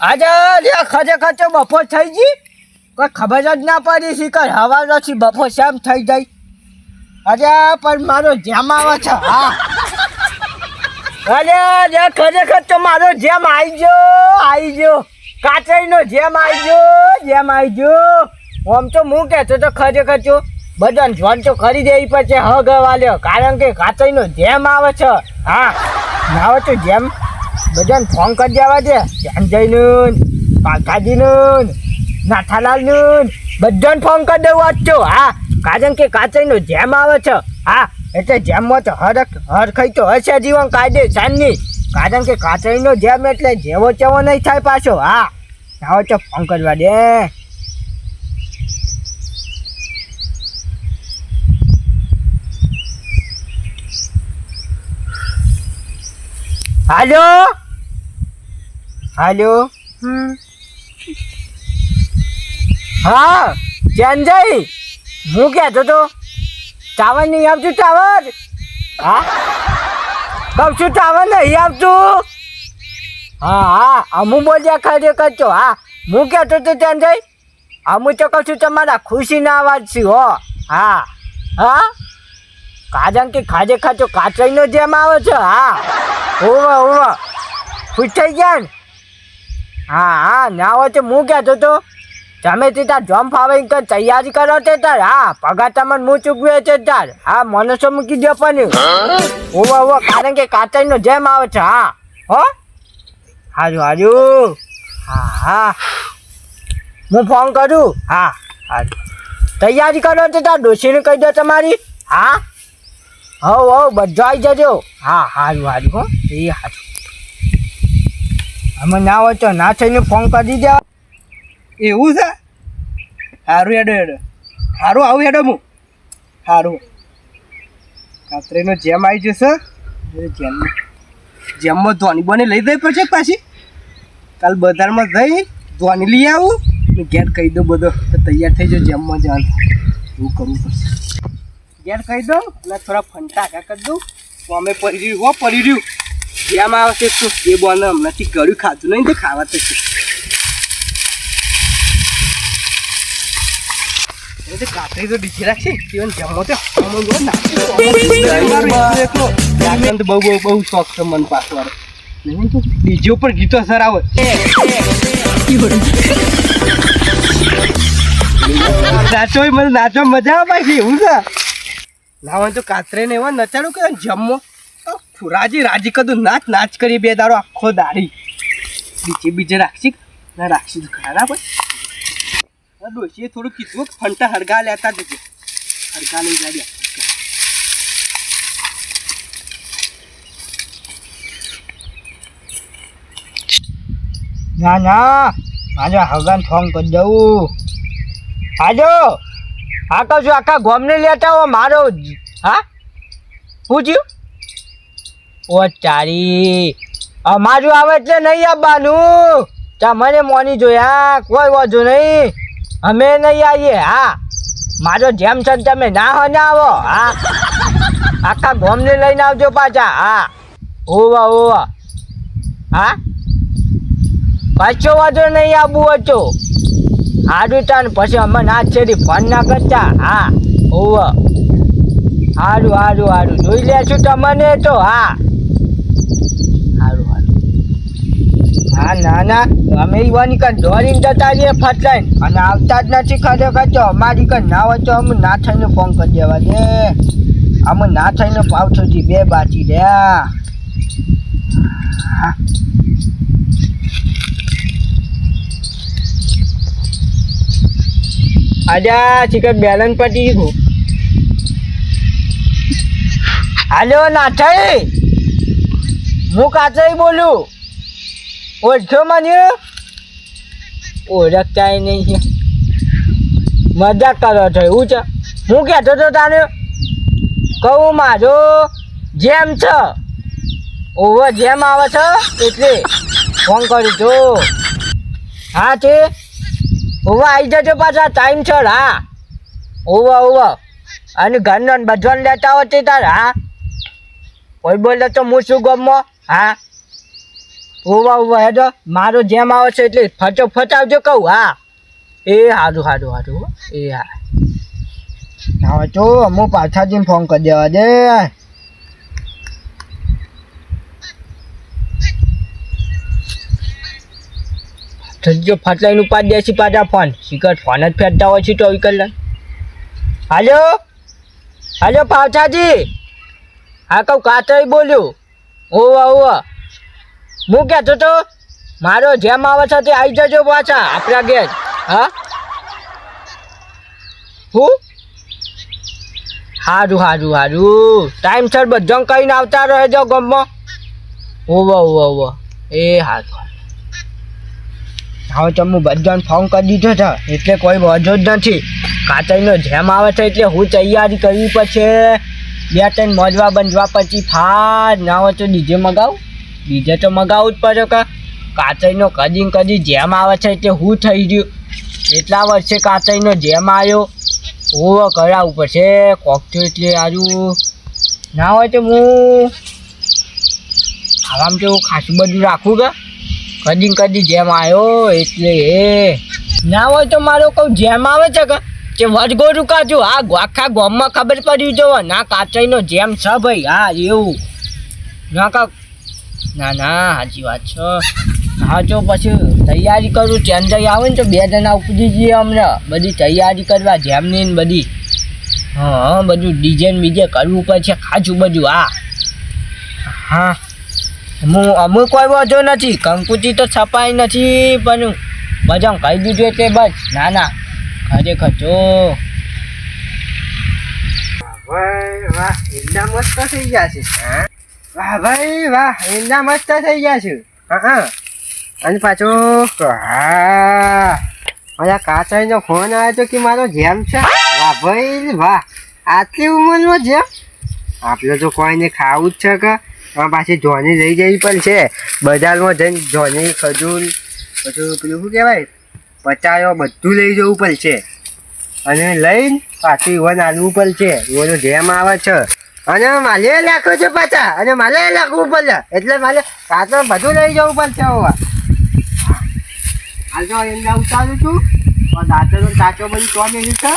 આજે ખરેખર તો બપોર થઈ ગઈ કોઈ ખબર જ ના પડી છે કે હવા નથી બપોર શેમ થઈ જાય આજે પણ મારો જેમ આવે છે હા અરે ખરેખર તો મારો જેમ આવી ગયો કાચરીનો જેમ આવી ગયો આમ તો હું કહેતો તો ખરેખર તો બધાને જોન તો ખરી દેવી પડશે હગવાલ્યો કારણ કે કાચરીનો જેમ આવે છે હા ના આવે તો જેમ બધાને ફોન કરી દેવા દે સંજયનું પાલકાજીનું નાથાલાલનું બધાને ફોન કરી દેવું વાંચજો હા કારણ કે કાચરીનો જેમ આવે છે હા એટલે જેમમાં તો હરખઈ તો હશે જીવન કાયદેસરની કારણ કે કાચરીનો જેમ એટલે જેવો તેવો નહીં થાય પાછો હા આવો તો ફોન કરવા દે હાલો હા સંજય હું કહેતો તો ટાવર નહીં આવતું ટાવર હા કહું છું ટાવર નહીં આવતું હા અમુ બોલ્યા ખરેખર તો હા હું કહેતો તો સંજય અમુ તો કહું છું તમારા ખુશીના અવાજ છે હો હા કારણ કે ખરેખર તો કાચરીનો જેમ આવે છે હા ઓવા ખુશ થઈ ગયા ને હા ના હોય તો હું કહેતો તો તમે તે તાર જમ ફાવે તૈયારી કરો તે તાર હા પગાર તમને હું ચૂકવે છે તાર હા મને શું મૂકી દો પણ ઓવા કારણ કે કાચરીનો જેમ આવે છે હા હો હારું હા હું ફોન કરું હા તૈયારી કરો તો તાર ડોશીને કહી દો તમારી હા હવ બધો આવી જજો હા હારું હો એ હારું અમે ના હોય તો ના થઈને ફોન કરી દે એવું છે સારું હેડો સારું આવું હેડો હું સારું કાતરીનો જેમ આવી જશે જેમમાં ધોની બોની લઈ જઈ પડશે પાછી કાલ બજારમાં જઈ ધોની લઈ આવું ઘેર કહી દઉં બધો તો તૈયાર થઈ જાવ જેમમાં જવાનું એવું કરવું પડશે ઘેર કહી દઉં અને થોડા ફંટાકા કરી દઉં તો અમે પડી રહ્યું જેમ આવશે તો એ બોને હમણાંથી કર્યું ખાધું નહીં તો ખાવા તો છે કાતરી તો ડીજી રાખશે જીવન જમો તો બહુ શોખ છે મન પાસવાળો નહીં તો ડીજી ઉપર ગીતો સર આવે નાચો મને નાચવા મજા આવે પાછી એવું છે ના હોય તો કાતરે ને એવા નચાડું કે જમો રાજી કદું નાચ કરી બે દાડો આખો દાડી બીજે રાખશી ના રાખશી તો ખરા ના ભાઈ ડોશીએ થોડું કીધું ફંટા હરગા લેતા જશે હરગા લઈ જાય ના મારે હગાને ફોન કરી દઉં હાજો હા કહું છું આખા ગોમને લેતા હો મારો હા પૂછ્યું ઓ તારી અમારું આવે એટલે નહીં આવવાનું તમને મોની જોયા કોઈ વાંધો નહીં અમે નહીં આવીએ હા મારો જેમ છે તમે ના હો ના આવો હા આખા ગોમને લઈને આવજો પાછા હા ઓવા હા પાછો વાંધો નહીં આવવું હતો હારું તાન પછી અમે ના છેડી ફોન ના કરતા હા હારું જોઈ લેશું તમને તો હા ના અમે ઈવાની કાન દોરીને જતા રહીએ ફટલાઈને અને આવતા જ નથી ખરેખર તો અમારી કાન ના હોય તો અમે ના થઈને ફોન કરી દેવા દે અમે ના થઈને પાવ સુધી બે બાકી રહ્યા આજા ચિકન બેલન પટી ગયું હાલો ના થઈ હું કાચરી બોલું ઓળખો મને ઓળખતા નહીં મજાક કરો છો એવું છે હું કહેતો તો તાને કહું મારો જેમ છે ઓવર જેમ આવે છે એટલે ફોન કરું છું હા તે ઓવર આવી જજો પાછા ટાઈમ છે હા ઓવર અને ઘરનો બધાને લેતા હોતી તાર હા કોઈ બોલે તો હું શું ગમો હા ઓવા ઓવા હેડો મારો જેમ આવે છે એટલે ફટોફટ આવજો કહું. હા એ સારું સારું સારું એ હા હવે તો અમુક પાછાજીને ફોન કરી દેવા દે. થજો ફટલાઈન ઉપાડ દેશી પાછા ફોન શિકર ફોન જ ફેરતા હોય છે તો કલાક. હાલો હાલો પાછાજી. હા કહું કાતરી બોલ્યું. ઓવા ઓવા હું કહેતો તો મારો જેમ આવે છે તે આવી જજો પાછા આપણા ઘેર. હા હું સારું સારું સારું ટાઈમસર બધાને કહીને આવતા રહેજો ગામમાં. ઓવા ઓવા ઓવા એ સારું હવે તો હું બધાને ફોન કરી દીધો છે એટલે કોઈ વાંધો જ નથી. કાતરીનો જેમ આવે છે એટલે હું તૈયારી કરવી પડશે. 2-3 મોજવા બંધવા પછી ફાટ ના હોય તો ડીજે મગાવું. ડીજે તો મગાવવું જ પડે કે કાતરીનો કદી જેમ આવે છે એટલે હું થઈ ગયું. એટલા વર્ષે કાતરીનો જેમ આવ્યો હોવો કરાવવું પડશે કોકટેલ એટલે સારું ના હોય તો હું આરામ તો ખાસું બધું રાખું કે કદી જેમ આવ્યો એટલે એ ના હોય તો મારો કહું જેમ આવે છે કે વટગોરું કાઢું. હા આખા ગામમાં ખબર પડી જવો ના કાતરીનો જેમ છે ભાઈ. હા એવું ના કાક ના ના સાચી વાત છે. હા તો પછી તૈયારી કરું ચેન્જઈ આવે ને તો 2 જણા ઉપડી જઈએ હમણાં બધી તૈયારી કરવા જેમની ને બધી. હા બધું ડિઝાઇન બીજે કરવું પડશે ખાસું બધું. હા હા અમુક કોઈ વાંધો નથી કંકુથી તો છપાઈ નથી પણ બધા કહી દીધું એટલે બસ. ના ના ખરેખર તો વાહ ઈંડા મસ્ત થઈ ગયા છે. વાહ ભાઈ વાહ ઈંડા મસ્ત થઈ ગયા છે. હા અને પાછો હા મારા કાતરીનો ફોન આવ્યો તો કે મારો જેમ છે. વાહ ભાઈ વાહ આટલી ઉંમરમાં જેમ આપણે તો કોઈને ખાવું જ છે કે પાછી ધોની લઈ જવી પડશે બજારમાં જઈને ધોની ખજૂર બધું પેલું શું કહેવાય પચાયો બધું લઈ જવું પડશે અને લઈને પાછું ઈવન આલવું પડશે. ઈવોનો જેમ આવે છે અને માલે લાખો છે પાછા અને માલે લાખવું પડે એટલે મારે કાચો બધું લઈ જવું પડશે. હવે હાલ તો એમના ઉતારું છું દાંતનો કાચો બધું તો મેળ્યું છે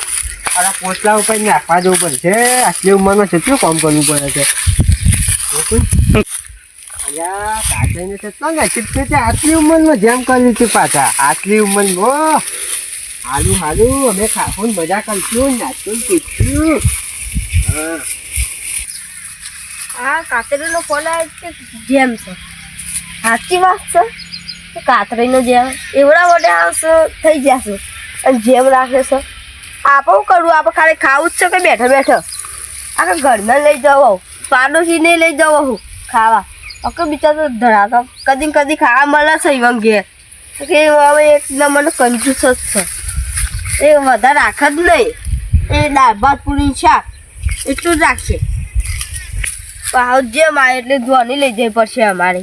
અને પોટલા ઉપર નાખવા જવું પડશે. આટલી ઉંમરમાં કેટલું કામ કરવું પડે છે. કાચઈને કેટલો નસીબ છે આટલી ઉંમરમાં જેમ કર્યું છે પાછા આટલી ઉંમરમાં. હાલું હાલું અમે ખાવું મજા કરશું નાચશું પીશું. હા કાતરીનો ફોન આવે છે જેમ છે સાચી વાત છે. કાતરીનો જેમ એવડા મોટે આવશે થઈ જશે અને જેમ રાખે છે આપણે કરવું આપણે ખાલી ખાવું જ છે કે બેઠા બેઠા આખા ઘરના લઈ જવો પાડોશીને લઈ જવો હું ખાવા ઓકે બિચારો ધરાતો કદી ખાવા મળે છે એવા ઘેર કે હવે એક નંબરનો કંજૂસ જ છે. એ વધારે રાખે જ નહીં. એ દાળ ભાત પૂરી શાક એટલું જ રાખશે. ભાવ જેમ આવે એટલે ધોની લઈ જવી પડશે અમારે.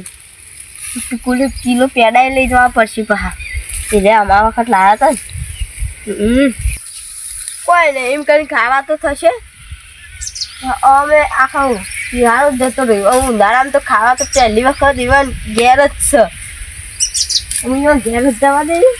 કિલો પેડા લઈ જવા પડશે પા એટલે અમારા વખત લાવ્યા હતા ને. કોઈ નહીં એમ કરીને ખાવા તો થશે. અમે આખા શિયાળો જતો રહ્યો ઉનાળામાં તો ખાવા તો પહેલી વખત ઇવન ઘેર જ છે. ઘેર જ જવા દઈએ